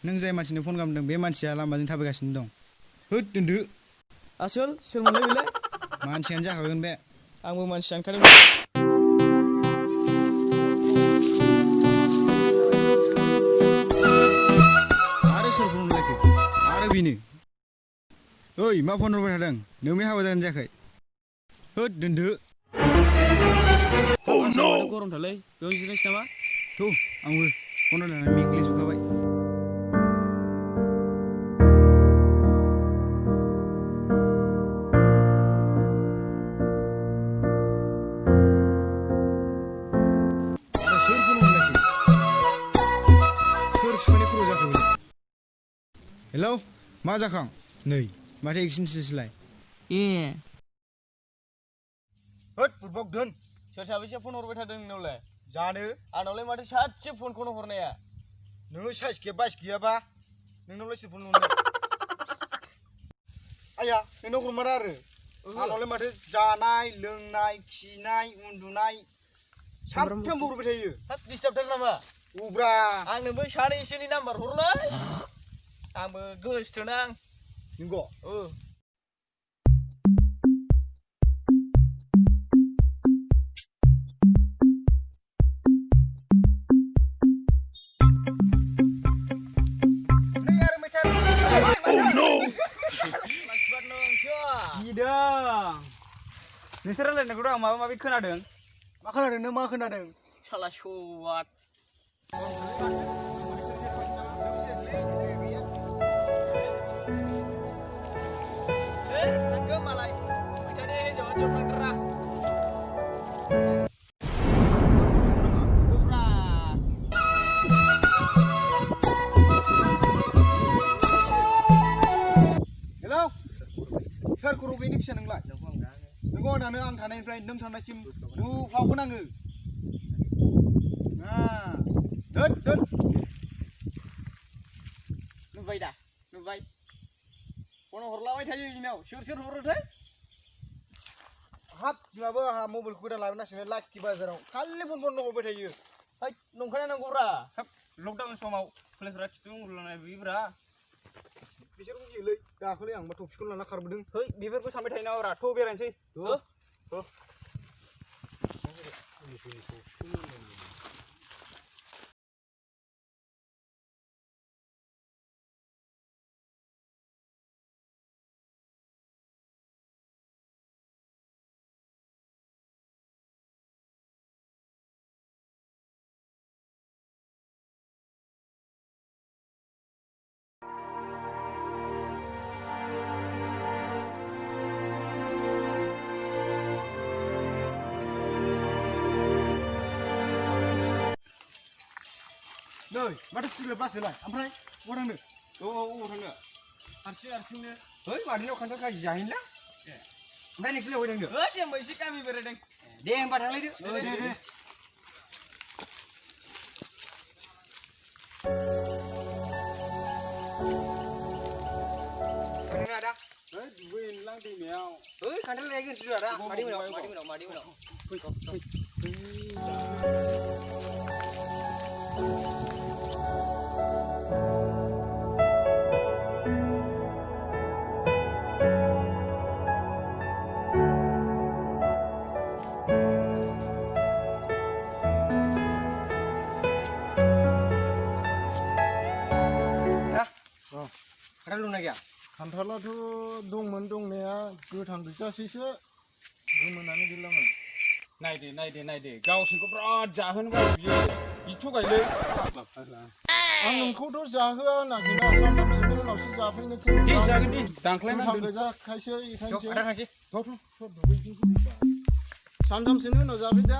नों जाय मानसिनो फन खालामदों बे मानसिया लामाजों थाबायगासिनो दं। होद दोनदो। आसोल सोरमोनलाय बेलाय? मानसियानो जाखागोन बे। आंबो मानसि सानखादोंमोन। आरो सोर फन हरलायखो? आरो बेनो। ओइ मा फन हरबाय थादों? नोंनि हाबा जागोन जायाखै? होद दोनदो। हाब आसोल माथो गरमथारलै बेयावनो जिरायनोसै नामा? थ' आंबो फन रायलायनानै मेंग्लिजोबखाबाय। सोर फन हरलायखो? सोर बिफानि खर' जाखो बेलाय? हेलौ मा जाखां? नै माथो एक्सिडेन्टसोलाय? ए होद बुरबक दोन। सोर साबेसे फन हरबाय थादों नोंनावलाय? जानो आंनावलाय माथो सासे फनखौनो हरनाया। नोङो साइस गैया बाइस गैयाबा नोंनावलाय सोर फन हरनो? आया नोंनाव हरमारा आरो आंनावलाय माथो जानाय लोंनाय खिनाय उन्दुनाय सानफ्रामबो हरबाय थायो। हाब डिस्टार्बथार नामा? उब्रा आंनोबो सानैसोनि नाम्बार हरलाय। आंबो गोसोथोनां। नंगौ? नोंसोर रायलायनायखौथ' आं माबा माबि खोनादों। मा खोनादों नों मा खोनादों? साला सवाद। थांगोन मालाय फैसानि हिन्जाव थांथारा। हेलौ सोर खर' गैयिनि फिसा नोंलाय? नोंखौ आं दानो आं थानायनिफ्राय नों थांनायसिम बुफ्लावगोन आङो। दोन दोन। नुबाय दा नुबाय फन हरलाबाय थायो इनाव सोर हरोथाय? हाब बिमाबो आंहा मबाइलखौ गोदान लाबोनांसिगोन लाखि बाजाराव खालि फन हरबाय थायो। है नंखायना नंगौब्रा। हाब लकडाउन समाव कलेजफोरा खिथु उन्दुलांनाय बिब्रा। बिसोरखौ गियोलै दाखालि आंबा टफिखौनो लाना खारबोदों। है बेफोरखौ सानबाय थायो नामाब्रा थ' बेरायनोसै। नै माथो सिगारेट बासोलाय ओमफ्राय बहा थांनो? अबाव थांनो? हारसिंनो। है मादैनाव खान्थाल खाजि जाहैनोलां। ओमफ्राय नोंसोरलाय बहा थांनो? है जोंबो एसे गामि बेरायदों। दे होमबा थांलायदो। दे। आदा है दुगैहैनोलां दैमायाव। ओइ खान्थाल लायगोनसो आदा मादै मोनाव। खान्थाल दंना गैया? खान्थालाथ' दंमोन दंनाया गोथां गोजासैसो गोमोनानो गैलामोन। नायदे गावसोरखौ बिराद जाहोनोबा बियो थगायलै। आं नोंखौथ' जाहोआ होनाखैना सानथामसोनि उनावसो जाफैनो थिनदों। दे जागोन दे दांख्लायनानै गोथां दोन। गोजाखायसो बेखायनोसो थांसै। सानथामसोनि उनाव जाफैदो।